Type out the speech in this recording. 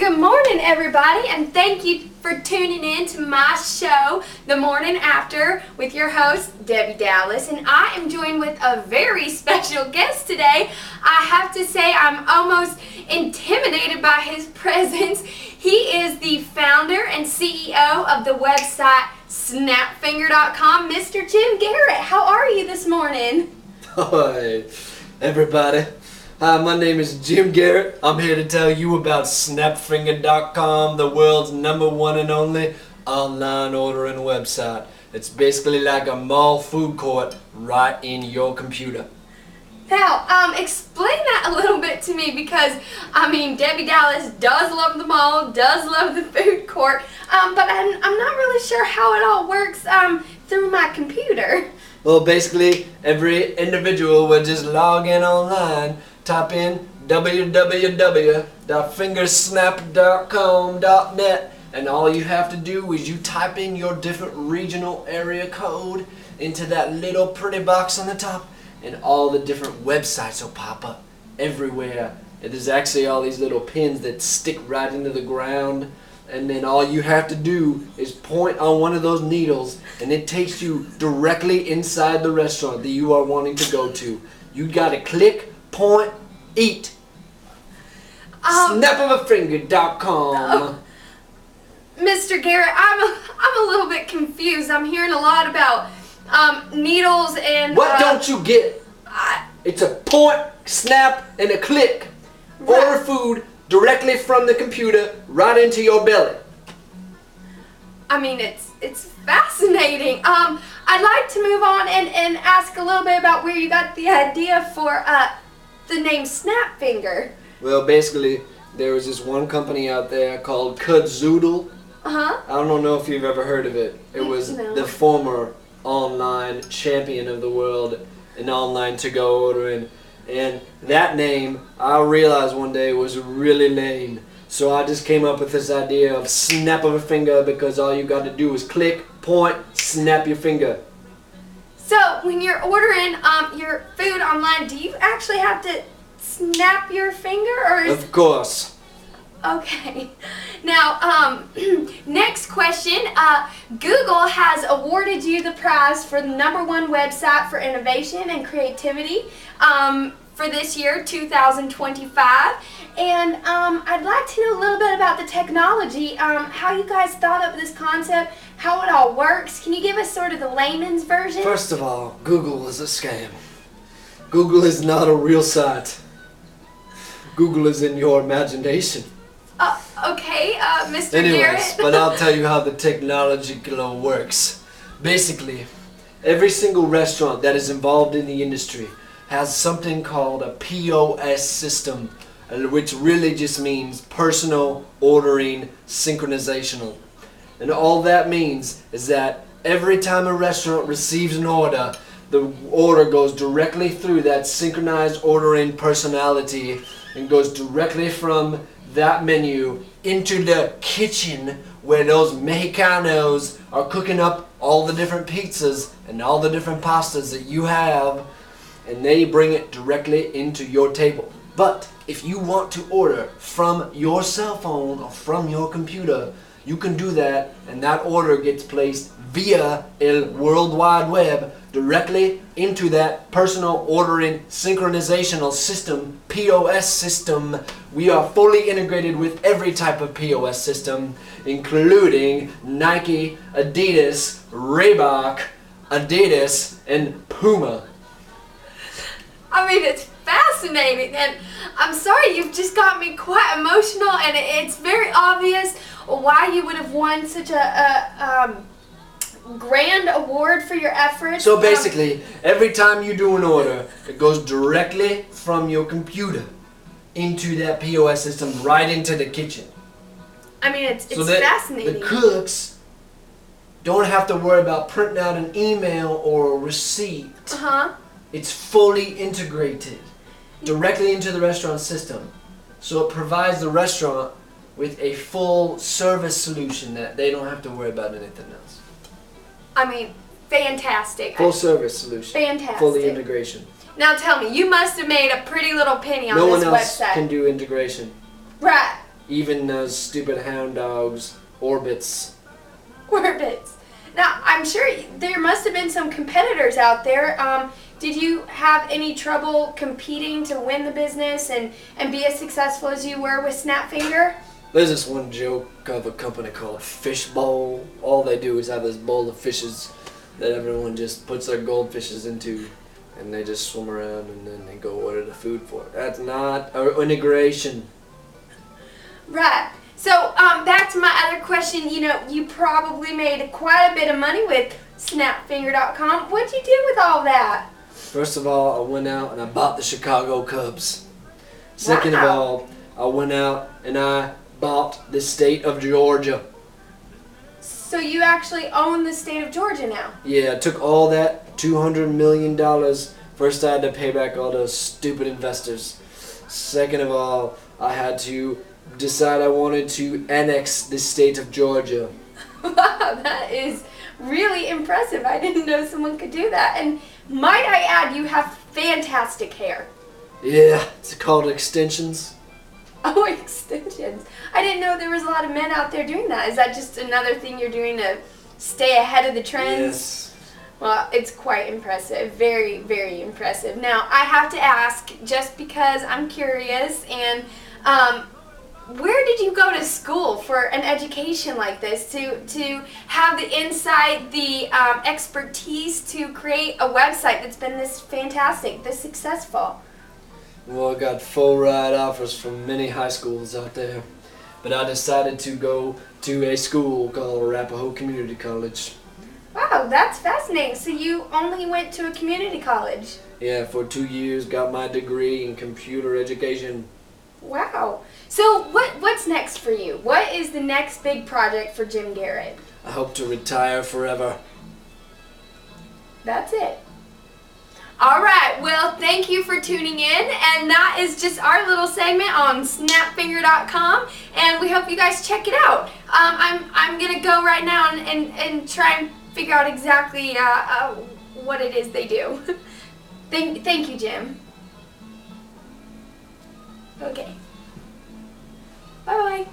good morning, everybody, and thank you for tuning in to my show, The Morning After, with your host, Debbie Dallas. And I am joined with a very special guest today. I have to say I'm almost intimidated by his presence. He is the founder and CEO of the website Snapfinger.com, Mr. Jim Garrett. How are you this morning? Hi, everybody. Hi, my name is Jim Garrett. I'm here to tell you about Snapfinger.com, the world's #1 and only online ordering website. It's basically like a mall food court right in your computer. Now, explain that a little bit to me because, Debbie Dallas does love the mall, does love the food court, but I'm not really sure how it all works through my computer. Well, basically, every individual will just log in online, type in www.fingersnap.com.net, and all you have to do is you type in your different regional area code into that little pretty box on the top, and all the different websites will pop up everywhere. And there's actually all these little pins that stick right into the ground, and then all you have to do is point on one of those needles and it takes you directly inside the restaurant that you are wanting to go to. You gotta click, point, eat. Snapoffinger.com. Mr. Garrett, I'm a little bit confused. I'm hearing a lot about needles and... What don't you get? It's a point, snap, and a click. Right. Order food directly from the computer right into your belly. It's fascinating. I'd like to move on and ask a little bit about where you got the idea for the name Snapfinger. Well, basically, there was this one company out there called Kudzoodle. Uh-huh. I don't know if you've ever heard of it. It was No. the former online champion of the world in online to-go ordering. And that name, I realized one day, was really lame. So I just came up with this idea of snap of a finger, because all you got to do is click, point, snap your finger. So when you're ordering your food online, do you actually have to snap your finger, or is... Of course. Okay. Now, next question. Google has awarded you the prize for the #1 website for innovation and creativity for this year, 2025. And I'd like to know a little bit about the technology, how you guys thought up this concept, how it all works. Can you give us sort of the layman's version? First of all, Google is a scam. Google is not a real site. Google is in your imagination. Okay, Mr. Anyways, Garrett. but I'll tell you how the technology works. Basically, every single restaurant that is involved in the industry has something called a POS system, which really just means personal ordering synchronizational. And all that means is that every time a restaurant receives an order, the order goes directly through that synchronized ordering personality and goes directly from that menu into the kitchen where those Mexicanos are cooking up all the different pizzas and all the different pastas that you have, and they bring it directly into your table. But if you want to order from your cell phone or from your computer, you can do that, and that order gets placed via a World Wide Web directly into that personal ordering synchronizational system, POS system. We are fully integrated with every type of POS system, including Nike, Adidas, Reebok, Adidas, and Puma. It's fascinating, and I'm sorry, you've just got me quite emotional, and it's very obvious why you would have won such a grand award for your efforts. So basically, every time you do an order, it goes directly from your computer into that POS system, right into the kitchen. It's So that fascinating. the cooks don't have to worry about printing out an email or a receipt. Uh-huh. It's fully integrated directly into the restaurant system. So it provides the restaurant with a full service solution that they don't have to worry about anything else. Fantastic. Full service solution. Fantastic. Fully integration. Now tell me, you must have made a pretty little penny on No this one else website. can do integration. Right. even those stupid hound dogs, Orbits. Orbits. Now, I'm sure there must have been some competitors out there. Did you have any trouble competing to win the business and be as successful as you were with Snapfinger? There's this one joke of a company called Fishbowl. All they do is have this bowl of fishes that everyone just puts their goldfishes into, and they just swim around and then they go order the food for it. That's not integration. Right. So, back to my other question, you probably made quite a bit of money with Snapfinger.com. What'd you do with all that? First of all, I went out and I bought the Chicago Cubs. Second of all, I went out and I bought the state of Georgia. So you actually own the state of Georgia now? Yeah, I took all that $200 million. First, I had to pay back all those stupid investors. Second of all, I had to decide I wanted to annex the state of Georgia. Wow, that is really impressive. I didn't know someone could do that. And might I add, you have fantastic hair. Yeah, it's called extensions. Oh, extensions. I didn't know there was a lot of men out there doing that. Is that just another thing you're doing to stay ahead of the trends? Yes. Well, it's quite impressive. Very, very impressive. Now, I have to ask, just because I'm curious, and where did you go to school for an education like this to have the insight, the expertise to create a website that's been this fantastic, this successful? Well, I got full ride offers from many high schools out there, but I decided to go to a school called Arapahoe Community College. Wow, that's fascinating. So you only went to a community college? Yeah, for 2 years, got my degree in computer education. Wow. So what's next for you? What is the next big project for Jim Garrett? I hope to retire forever. That's it. All right, well, thank you for tuning in, and that is just our little segment on Snapfinger.com, and we hope you guys check it out. I'm gonna go right now and try and figure out exactly what it is they do. Thank you, Jim. Okay. Bye-bye.